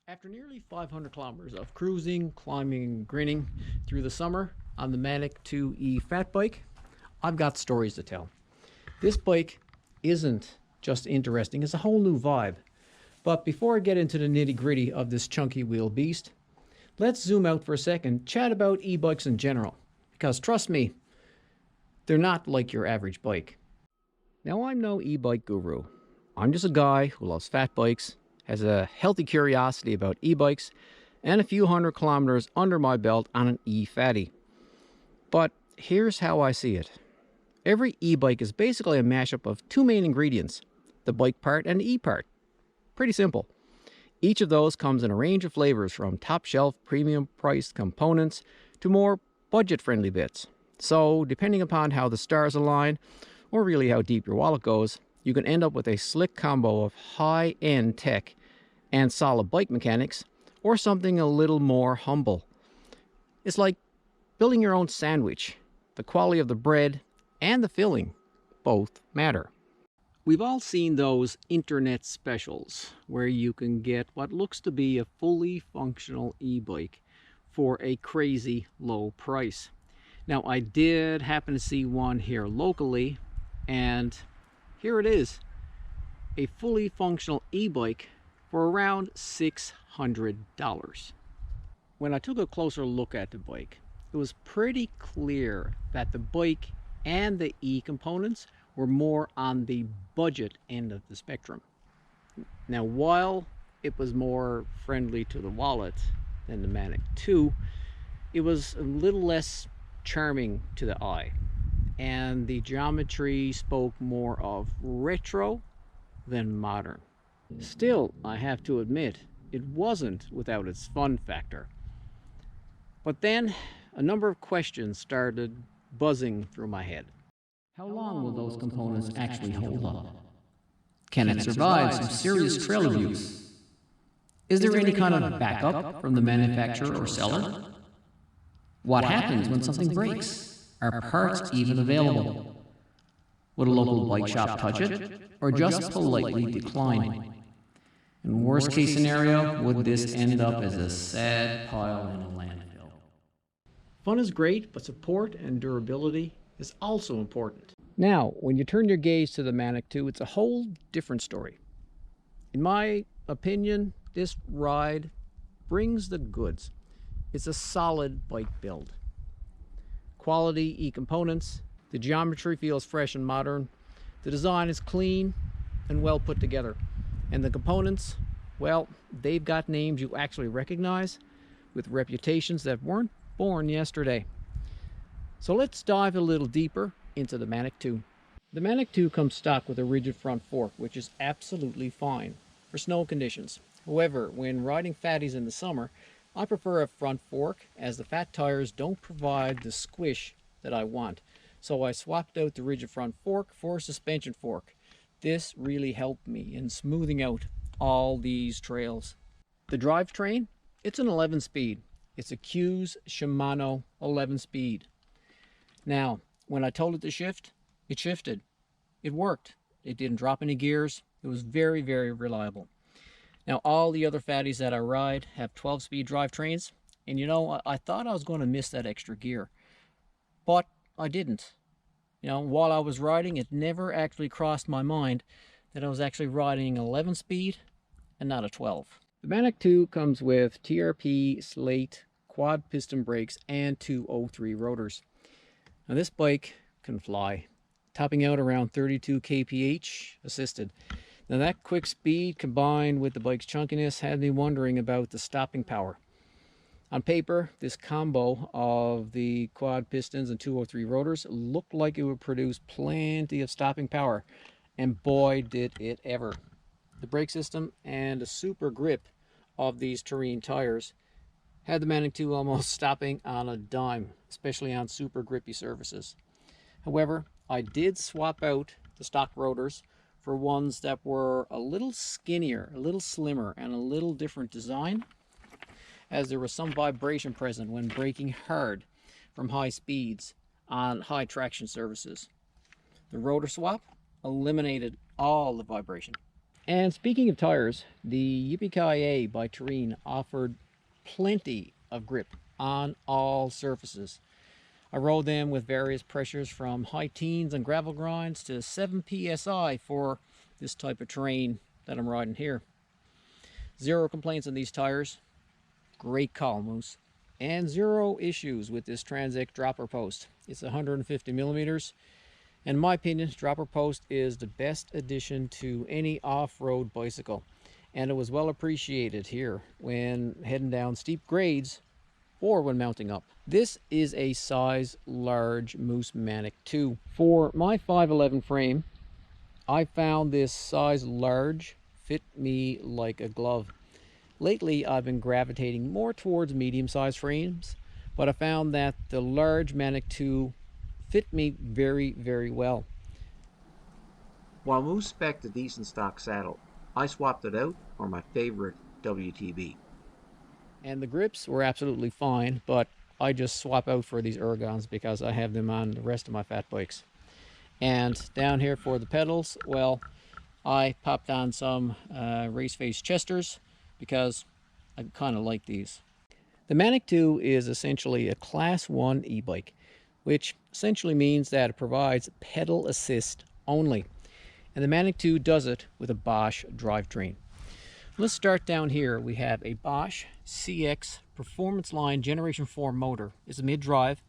After nearly 500 kilometers of cruising, climbing, and grinning through the summer on the Manic 2 e-fatbike, I've got stories to tell. This bike isn't just interesting, it's a whole new vibe. But before I get into the nitty-gritty of this chunky wheel beast, let's zoom out for a second, chat about e-bikes in general. Because trust me, they're not like your average bike. Now, I'm no e-bike guru. I'm just a guy who loves fat bikes, has a healthy curiosity about e-bikes, and a few hundred kilometers under my belt on an e-fatty. But here's how I see it. Every e-bike is basically a mashup of two main ingredients, the bike part and the e-part. Pretty simple. Each of those comes in a range of flavors, from top-shelf premium priced components to more budget-friendly bits. So depending upon how the stars align, or really how deep your wallet goes, you can end up with a slick combo of high-end tech and solid bike mechanics, or something a little more humble. It's like building your own sandwich. The quality of the bread and the filling both matter. We've all seen those internet specials where you can get what looks to be a fully functional e-bike for a crazy low price. Now, I did happen to see one here locally, and here it is, a fully functional e-bike for around $600. When I took a closer look at the bike, it was pretty clear that the bike and the e-components were more on the budget end of the spectrum. Now, while it was more friendly to the wallet than the Manic 2, it was a little less charming to the eye, and the geometry spoke more of retro than modern. Still, I have to admit, it wasn't without its fun factor. But then a number of questions started buzzing through my head. How long will those components actually hold up? Can it survive some serious trail use? Is there any kind of backup from the manufacturer or seller? What happens when something breaks? Are parts even available? Would a local bike shop touch it, or just politely decline? In worst case scenario, would this end up as a sad pile in a landfill? Fun is great, but support and durability is also important. Now, when you turn your gaze to the Manic 2, it's a whole different story. In my opinion, this ride brings the goods. It's a solid bike build. Quality e-components, the geometry feels fresh and modern, the design is clean and well put together. And the components, well, they've got names you actually recognize with reputations that weren't born yesterday. So let's dive a little deeper into the Manic 2. The Manic 2 comes stock with a rigid front fork, which is absolutely fine for snow conditions. However, when riding fatties in the summer, I prefer a front fork, as the fat tires don't provide the squish that I want. So I swapped out the rigid front fork for a suspension fork. This really helped me in smoothing out all these trails. The drivetrain, it's an 11-speed. It's a Q's Shimano 11-speed. Now, when I told it to shift, it shifted. It worked. It didn't drop any gears. It was very, very reliable. Now, all the other fatties that I ride have 12-speed drivetrains, and you know, I thought I was going to miss that extra gear, but I didn't. You know, while I was riding, it never actually crossed my mind that I was actually riding an 11-speed and not a 12. The Manic 2 comes with TRP slate quad piston brakes and 203 rotors. Now, this bike can fly, topping out around 32 kph assisted. Now, that quick speed combined with the bike's chunkiness had me wondering about the stopping power. On paper, this combo of the quad pistons and 203 rotors looked like it would produce plenty of stopping power, and boy did it ever. The brake system and the super grip of these terrain tires had the Manic 2 almost stopping on a dime, especially on super grippy surfaces. However, I did swap out the stock rotors for ones that were a little skinnier, a little slimmer, and a little different design, as there was some vibration present when braking hard from high speeds on high traction surfaces. The rotor swap eliminated all the vibration, And speaking of tires, the Yippee-Ki-Yay by Terrain offered plenty of grip on all surfaces. I rode them with various pressures from high teens on gravel grinds to 7 psi for this type of terrain that I'm riding here. Zero complaints on these tires. Great call, Moose. And zero issues with this Transic dropper post. It's 150 millimeters. In my opinion, dropper post is the best addition to any off-road bicycle. And it was well appreciated here when heading down steep grades or when mounting up. This is a size large Moose Manic 2. For my 5'11" frame, I found this size large fit me like a glove. Lately, I've been gravitating more towards medium-sized frames, but I found that the large Manic 2 fit me very, very well. While Moose spec'd a decent stock saddle, I swapped it out for my favorite WTB. And the grips were absolutely fine, but I just swap out for these ergons because I have them on the rest of my fat bikes. And down here for the pedals, well, I popped on some race face Chesters because I kind of like these. The Manic 2 is essentially a class 1 e-bike, which essentially means that it provides pedal assist only. And the Manic 2 does it with a Bosch drivetrain. Let's start down here. We have a Bosch CX Performance Line Generation 4 motor. It's a mid-drive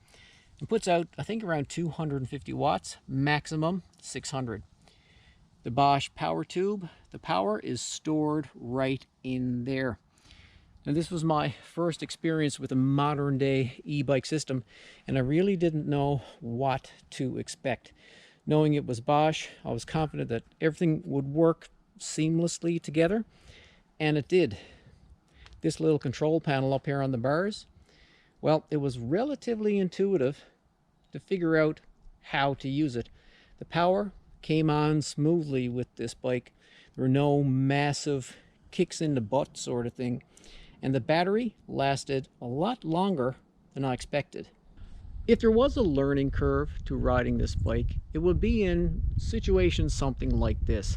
and puts out, I think, around 250 watts, maximum 600. The Bosch power tube, the power is stored right in there. Now, this was my first experience with a modern day e-bike system, and I really didn't know what to expect. Knowing it was Bosch, I was confident that everything would work seamlessly together, and it did. This little control panel up here on the bars, well, it was relatively intuitive to figure out how to use it. The power came on smoothly with this bike. There were no massive kicks in the butt sort of thing. And the battery lasted a lot longer than I expected. If there was a learning curve to riding this bike, it would be in situations something like this.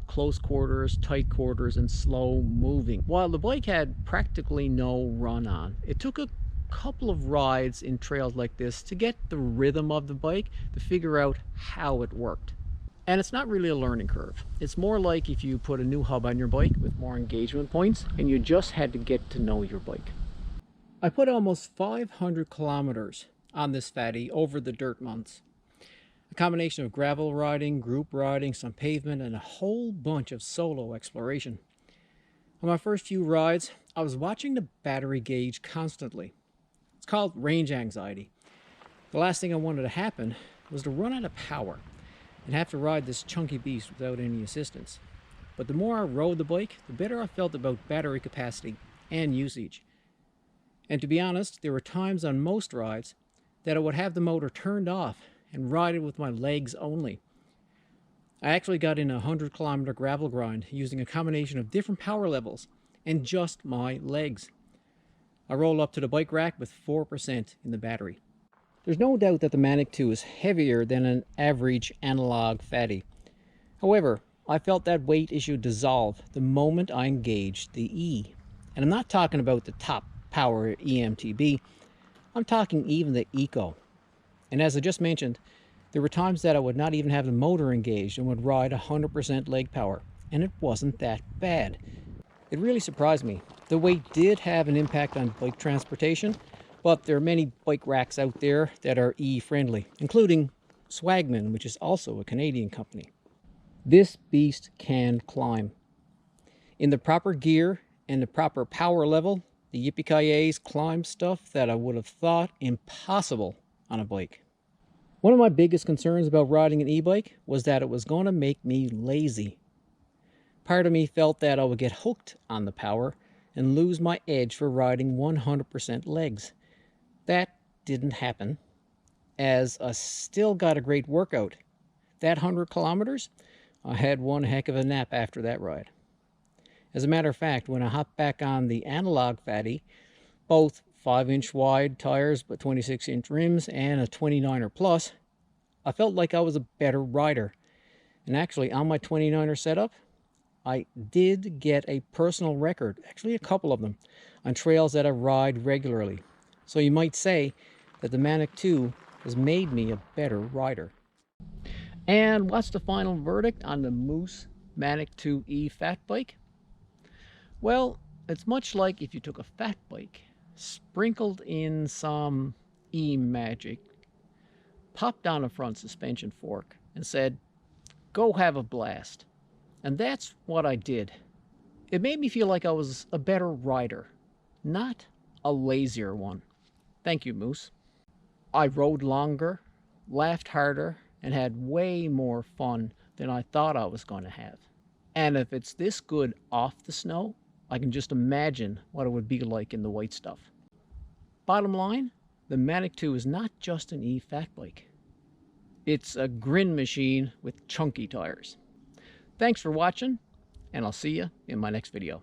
Close quarters, tight quarters, and slow moving. While the bike had practically no run on, it took a couple of rides in trails like this to get the rhythm of the bike, to figure out how it worked. And it's not really a learning curve. It's more like if you put a new hub on your bike with more engagement points and you just had to get to know your bike. I put almost 500 kilometers on this fatty over the dirt months. A combination of gravel riding, group riding, some pavement, and a whole bunch of solo exploration. On my first few rides, I was watching the battery gauge constantly. It's called range anxiety. The last thing I wanted to happen was to run out of power and have to ride this chunky beast without any assistance. But the more I rode the bike, the better I felt about battery capacity and usage. And to be honest, there were times on most rides that I would have the motor turned off and ride it with my legs only. I actually got in a 100-kilometer gravel grind using a combination of different power levels and just my legs. I roll up to the bike rack with 4% in the battery. There's no doubt that the Manic 2 is heavier than an average analog fatty. However, I felt that weight issue dissolve the moment I engaged the E. And I'm not talking about the top power EMTB, I'm talking even the Eco. And as I just mentioned, there were times that I would not even have the motor engaged and would ride 100% leg power, and it wasn't that bad. It really surprised me. The weight did have an impact on bike transportation, but there are many bike racks out there that are E-friendly, including Swagman, which is also a Canadian company. This beast can climb. In the proper gear and the proper power level, the Yippee-Ki-Yays climb stuff that I would have thought impossible on a bike. One of my biggest concerns about riding an e-bike was that it was going to make me lazy. Part of me felt that I would get hooked on the power and lose my edge for riding 100% legs. That didn't happen, as I still got a great workout. That 100 kilometers, I had one heck of a nap after that ride. As a matter of fact, when I hopped back on the analog fatty, both 5-inch wide tires but 26-inch rims and a 29er plus, I felt like I was a better rider. And actually, on my 29er setup, I did get a personal record, actually a couple of them, on trails that I ride regularly. So you might say that the Manic 2 has made me a better rider. And what's the final verdict on the Moose Manic 2E fat bike? Well, it's much like if you took a fat bike, sprinkled in some e-magic, popped down a front suspension fork, and said, go have a blast. And that's what I did. It made me feel like I was a better rider, not a lazier one. Thank you, Moose. I rode longer, laughed harder, and had way more fun than I thought I was going to have. And if it's this good off the snow, I can just imagine what it would be like in the white stuff. Bottom line, the Manic 2 is not just an e-fat bike. It's a grin machine with chunky tires. Thanks for watching, and I'll see you in my next video.